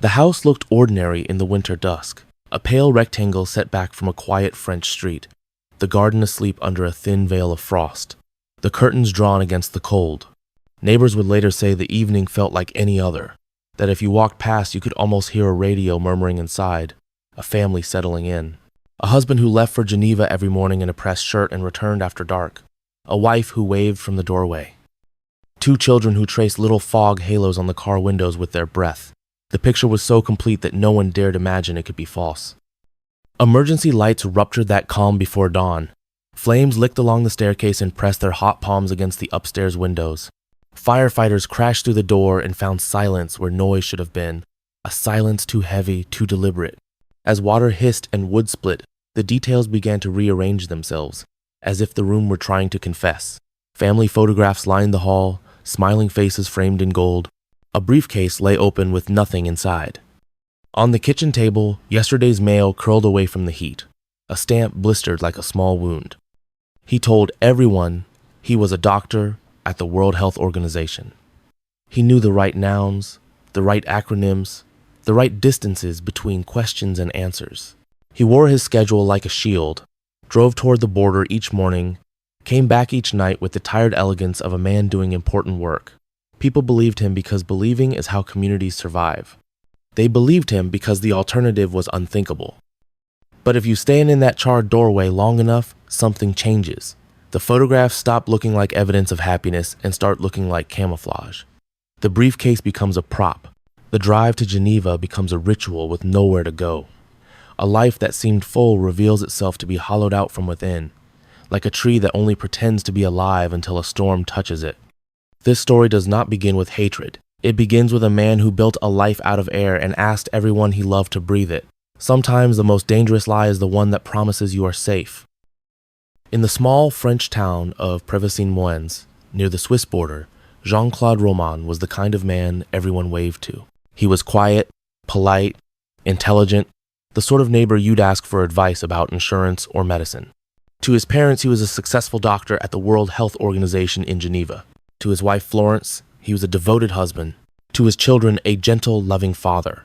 The house looked ordinary in the winter dusk, a pale rectangle set back from a quiet French street, the garden asleep under a thin veil of frost, the curtains drawn against the cold. Neighbors would later say the evening felt like any other, that if you walked past you could almost hear a radio murmuring inside, a family settling in. A husband who left for Geneva every morning in a pressed shirt and returned after dark. A wife who waved from the doorway. 2 children who traced little fog halos on the car windows with their breath. The picture was so complete that no one dared imagine it could be false. Emergency lights ruptured that calm before dawn. Flames licked along the staircase and pressed their hot palms against the upstairs windows. Firefighters crashed through the door and found silence where noise should have been, a silence too heavy, too deliberate. As water hissed and wood split, the details began to rearrange themselves, as if the room were trying to confess. Family photographs lined the hall, smiling faces framed in gold. A briefcase lay open with nothing inside. On the kitchen table, yesterday's mail curled away from the heat, a stamp blistered like a small wound. He told everyone he was a doctor at the World Health Organization. He knew the right nouns, the right acronyms, the right distances between questions and answers. He wore his schedule like a shield, drove toward the border each morning, came back each night with the tired elegance of a man doing important work. People believed him because believing is how communities survive. They believed him because the alternative was unthinkable. But if you stand in that charred doorway long enough, something changes. The photographs stop looking like evidence of happiness and start looking like camouflage. The briefcase becomes a prop. The drive to Geneva becomes a ritual with nowhere to go. A life that seemed full reveals itself to be hollowed out from within, like a tree that only pretends to be alive until a storm touches it. This story does not begin with hatred. It begins with a man who built a life out of air and asked everyone he loved to breathe it. Sometimes the most dangerous lie is the one that promises you are safe. In the small French town of Prevessin-Moëns, near the Swiss border, Jean-Claude Romand was the kind of man everyone waved to. He was quiet, polite, intelligent, the sort of neighbor you'd ask for advice about insurance or medicine. To his parents, he was a successful doctor at the World Health Organization in Geneva. To his wife, Florence, he was a devoted husband. To his children, a gentle, loving father.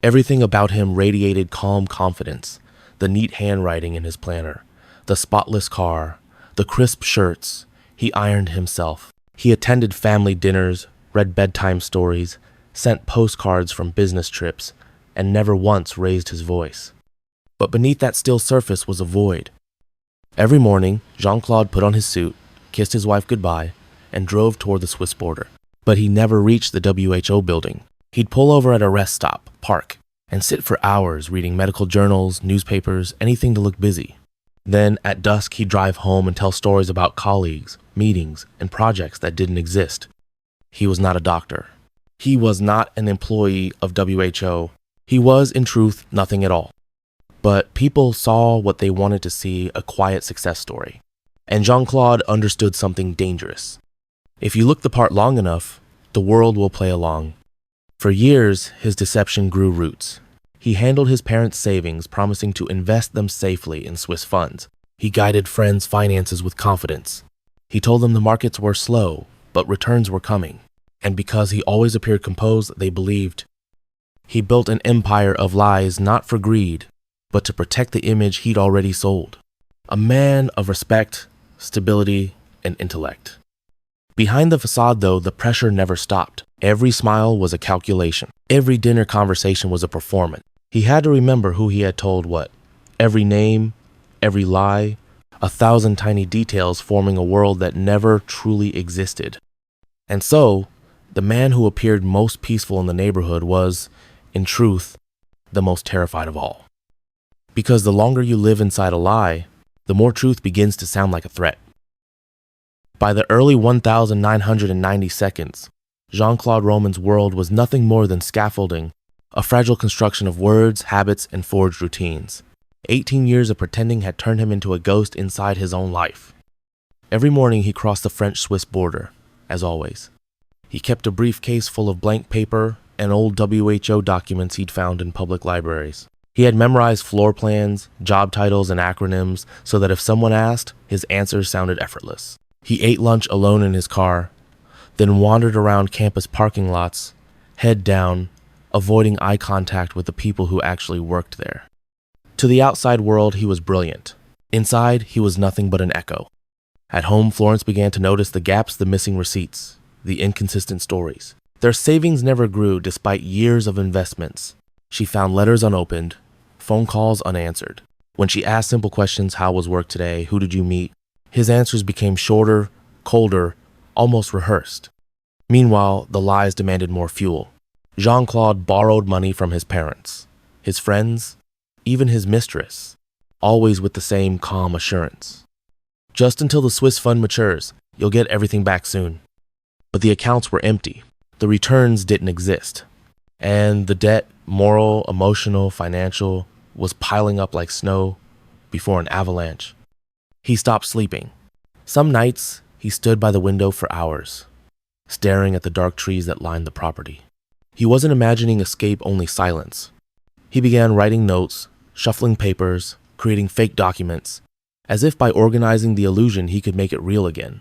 Everything about him radiated calm confidence, the neat handwriting in his planner, the spotless car, the crisp shirts. He ironed himself. He attended family dinners, read bedtime stories, sent postcards from business trips, and never once raised his voice. But beneath that still surface was a void. Every morning, Jean-Claude put on his suit, kissed his wife goodbye, and drove toward the Swiss border. But he never reached the WHO building. He'd pull over at a rest stop, park, and sit for hours reading medical journals, newspapers, anything to look busy. Then, at dusk, he'd drive home and tell stories about colleagues, meetings, and projects that didn't exist. He was not a doctor. He was not an employee of WHO. He was, in truth, nothing at all. But people saw what they wanted to see, a quiet success story. And Jean-Claude understood something dangerous. If you look the part long enough, the world will play along. For years, his deception grew roots. He handled his parents' savings, promising to invest them safely in Swiss funds. He guided friends' finances with confidence. He told them the markets were slow, but returns were coming. And because he always appeared composed, they believed. He built an empire of lies not for greed, but to protect the image he'd already sold. A man of respect, stability, and intellect. Behind the facade, though, the pressure never stopped. Every smile was a calculation. Every dinner conversation was a performance. He had to remember who he had told what. Every name, every lie, 1,000 tiny details forming a world that never truly existed. And so, the man who appeared most peaceful in the neighborhood was, in truth, the most terrified of all. Because the longer you live inside a lie, the more truth begins to sound like a threat. By the early 1990 seconds, Jean-Claude Romand's world was nothing more than scaffolding, a fragile construction of words, habits, and forged routines. 18 years of pretending had turned him into a ghost inside his own life. Every morning he crossed the French-Swiss border, as always. He kept a briefcase full of blank paper and old WHO documents he'd found in public libraries. He had memorized floor plans, job titles, and acronyms so that if someone asked, his answers sounded effortless. He ate lunch alone in his car, then wandered around campus parking lots, head down, avoiding eye contact with the people who actually worked there. To the outside world, he was brilliant. Inside, he was nothing but an echo. At home, Florence began to notice the gaps, the missing receipts, the inconsistent stories. Their savings never grew despite years of investments. She found letters unopened, phone calls unanswered. When she asked simple questions, how was work today, who did you meet, his answers became shorter, colder, almost rehearsed. Meanwhile, the lies demanded more fuel. Jean-Claude borrowed money from his parents, his friends, even his mistress, always with the same calm assurance. Just until the Swiss fund matures, you'll get everything back soon. But the accounts were empty. The returns didn't exist. And the debt, moral, emotional, financial, was piling up like snow before an avalanche. He stopped sleeping. Some nights, he stood by the window for hours, staring at the dark trees that lined the property. He wasn't imagining escape, only silence. He began writing notes, shuffling papers, creating fake documents, as if by organizing the illusion he could make it real again.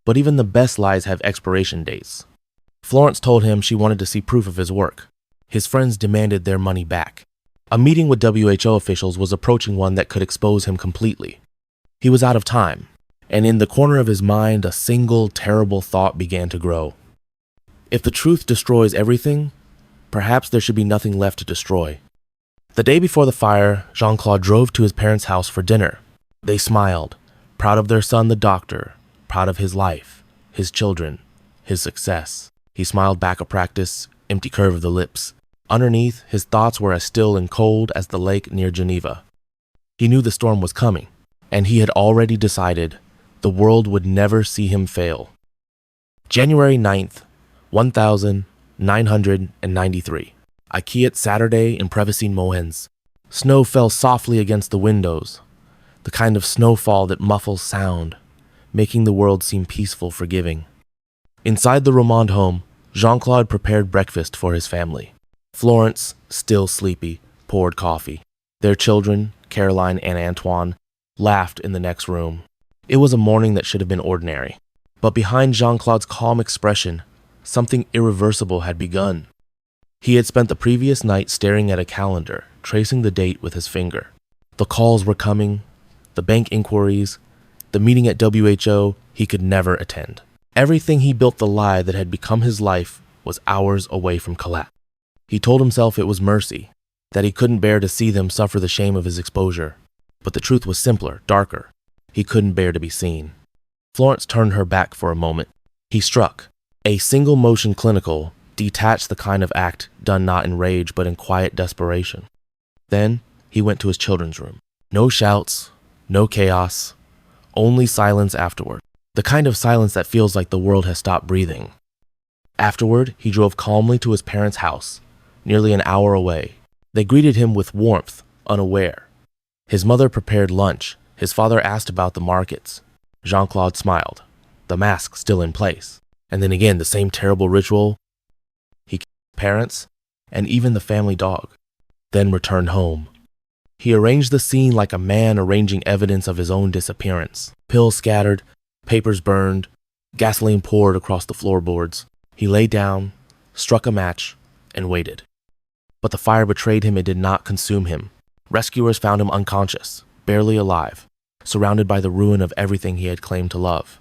But even the best lies have expiration dates. Florence told him she wanted to see proof of his work. His friends demanded their money back. A meeting with WHO officials was approaching, one that could expose him completely. He was out of time, and in the corner of his mind, a single terrible thought began to grow. If the truth destroys everything, perhaps there should be nothing left to destroy. The day before the fire, Jean-Claude drove to his parents' house for dinner. They smiled, proud of their son, the doctor, proud of his life, his children, his success. He smiled back, a practice, empty curve of the lips. Underneath, his thoughts were as still and cold as the lake near Geneva. He knew the storm was coming, and he had already decided the world would never see him fail. January 9th, 1993. Akiet Saturday in Prévessin-Moëns. Snow fell softly against the windows, the kind of snowfall that muffles sound, making the world seem peaceful, forgiving. Inside the Romand home, Jean-Claude prepared breakfast for his family. Florence, still sleepy, poured coffee. Their children, Caroline and Antoine, laughed in the next room. It was a morning that should have been ordinary. But behind Jean-Claude's calm expression, something irreversible had begun. He had spent the previous night staring at a calendar, tracing the date with his finger. The calls were coming, the bank inquiries, the meeting at WHO he could never attend. Everything he built the lie that had become his life was hours away from collapse. He told himself it was mercy, that he couldn't bear to see them suffer the shame of his exposure. But the truth was simpler, darker. He couldn't bear to be seen. Florence turned her back for a moment. He struck. A single motion, clinical, detached, the kind of act done not in rage but in quiet desperation. Then he went to his children's room. No shouts, no chaos, only silence afterward. The kind of silence that feels like the world has stopped breathing. Afterward, he drove calmly to his parents' house, nearly an hour away. They greeted him with warmth, unaware. His mother prepared lunch. His father asked about the markets. Jean-Claude smiled, the mask still in place. And then again, the same terrible ritual. He kissed his parents, and even the family dog, then returned home. He arranged the scene like a man arranging evidence of his own disappearance. Pills scattered, papers burned, gasoline poured across the floorboards. He lay down, struck a match, and waited. But the fire betrayed him. It did not consume him. Rescuers found him unconscious, barely alive, surrounded by the ruin of everything he had claimed to love.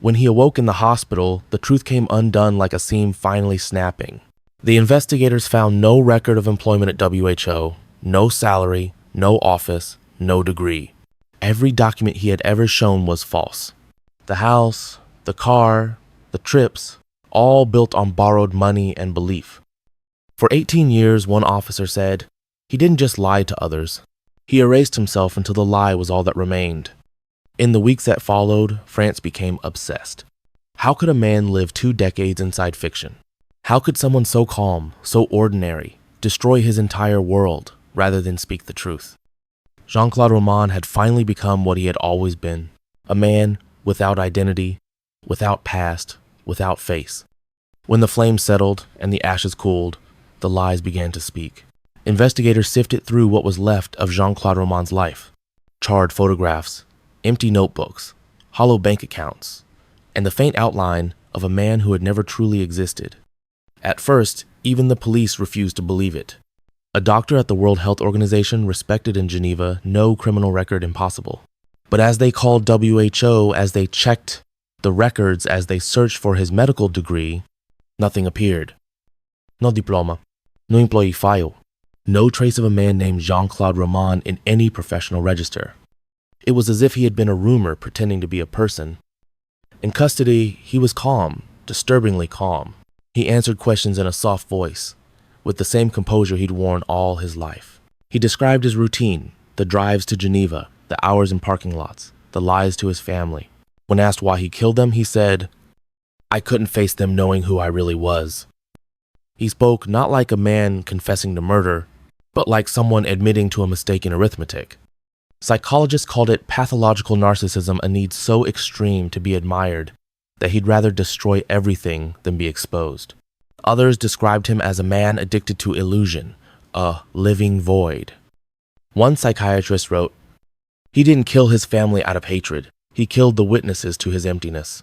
When he awoke in the hospital, the truth came undone like a seam finally snapping. The investigators found no record of employment at WHO, no salary, no office, no degree. Every document he had ever shown was false. The house, the car, the trips, all built on borrowed money and belief. For 18 years, one officer said, he didn't just lie to others. He erased himself until the lie was all that remained. In the weeks that followed, France became obsessed. How could a man live 2 decades inside fiction? How could someone so calm, so ordinary, destroy his entire world rather than speak the truth? Jean-Claude Romand had finally become what he had always been, a man without identity, without past, without face. When the flames settled and the ashes cooled, the lies began to speak. Investigators sifted through what was left of Jean-Claude Romand's life. Charred photographs, empty notebooks, hollow bank accounts, and the faint outline of a man who had never truly existed. At first, Even the police refused to believe it. A doctor at the World Health Organization respected in Geneva, no criminal record impossible. But as they called WHO, as they checked the records, as they searched for his medical degree, nothing appeared. No diploma, no employee file, no trace of a man named Jean-Claude Romand in any professional register. It was as if he had been a rumor pretending to be a person. In custody, he was calm, disturbingly calm. He answered questions in a soft voice, with the same composure he'd worn all his life. He described his routine, the drives to Geneva, the hours in parking lots, the lies to his family. When asked why he killed them, he said, "I couldn't face them knowing who I really was." He spoke not like a man confessing to murder, but like someone admitting to a mistake in arithmetic. Psychologists called it pathological narcissism, a need so extreme to be admired that he'd rather destroy everything than be exposed. Others described him as a man addicted to illusion, a living void. One psychiatrist wrote, "He didn't kill his family out of hatred. He killed the witnesses to his emptiness."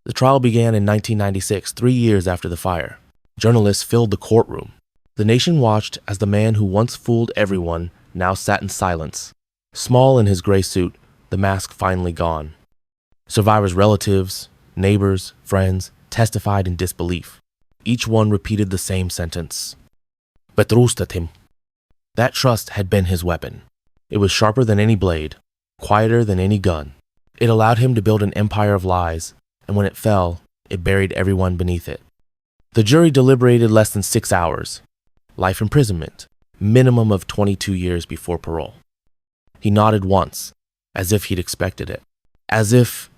The trial began in 1996, 3 years after the fire. Journalists filled the courtroom. The nation watched as the man who once fooled everyone now sat in silence. Small in his gray suit, the mask finally gone. Survivors' relatives, neighbors, friends testified in disbelief. Each one repeated the same sentence. "Betrustet him." That trust had been his weapon. It was sharper than any blade, quieter than any gun. It allowed him to build an empire of lies, and when it fell, it buried everyone beneath it. The jury deliberated less than 6 hours. Life imprisonment, minimum of 22 years before parole. He nodded once, as if he'd expected it. As if,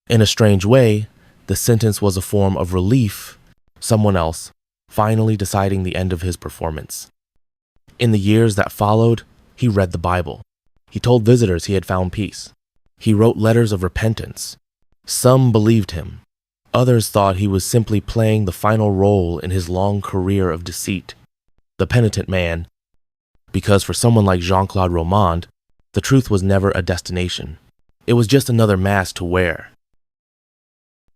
in a strange way, the sentence was a form of relief, someone else finally deciding the end of his performance. In the years that followed, he read the Bible. He told visitors he had found peace. He wrote letters of repentance. Some believed him. Others thought he was simply playing the final role in his long career of deceit, the penitent man, because for someone like Jean-Claude Romand, the truth was never a destination. It was just another mask to wear.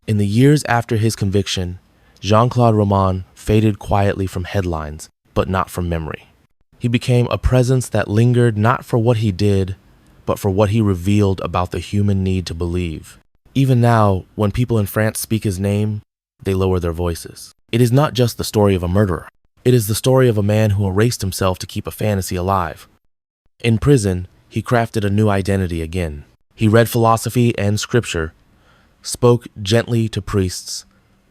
In the years after his conviction, Jean-Claude Romand faded quietly from headlines, but not from memory. He became a presence that lingered not for what he did, but for what he revealed about the human need to believe. Even now, when people in France speak his name, they lower their voices. It is not just the story of a murderer. It is the story of a man who erased himself to keep a fantasy alive. In prison, he crafted a new identity again. He read philosophy and scripture, spoke gently to priests,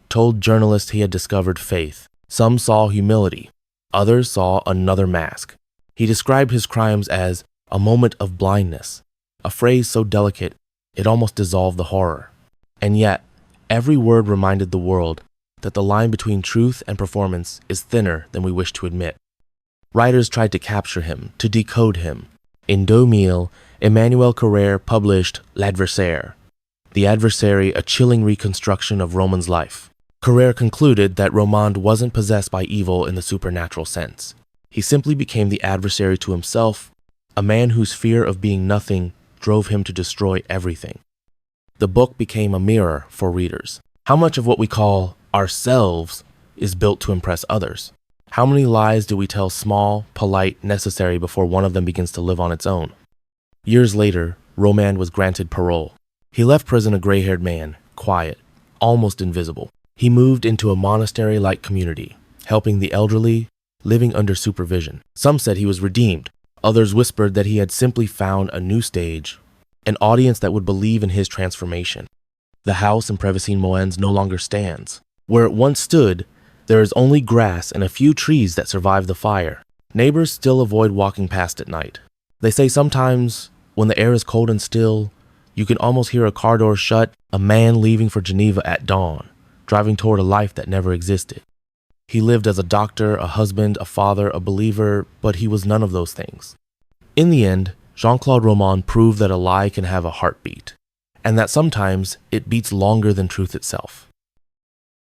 told journalists he had discovered faith. Some saw humility. Others saw another mask. He described his crimes as a moment of blindness, a phrase so delicate it almost dissolved the horror. And yet, every word reminded the world that the line between truth and performance is thinner than we wish to admit. Writers tried to capture him, to decode him. In 2000, Emmanuel Carrère published L'Adversaire, The Adversary, a chilling reconstruction of Romand's life. Carrère concluded that Romand wasn't possessed by evil in the supernatural sense. He simply became the adversary to himself, a man whose fear of being nothing drove him to destroy everything. The book became a mirror for readers. How much of what we call ourselves is built to impress others? How many lies do we tell small, polite, necessary before one of them begins to live on its own? Years later, Romand was granted parole. He left prison a gray-haired man, quiet, almost invisible. He moved into a monastery-like community, helping the elderly, living under supervision. Some said he was redeemed. Others whispered that he had simply found a new stage, an audience that would believe in his transformation. The house in Prévesines-Moëns no longer stands. Where it once stood, there is only grass and a few trees that survived the fire. Neighbors still avoid walking past at night. They say sometimes, when the air is cold and still, you can almost hear a car door shut, a man leaving for Geneva at dawn, driving toward a life that never existed. He lived as a doctor, a husband, a father, a believer, but he was none of those things. In the end, Jean-Claude Romand proved that a lie can have a heartbeat, and that sometimes it beats longer than truth itself.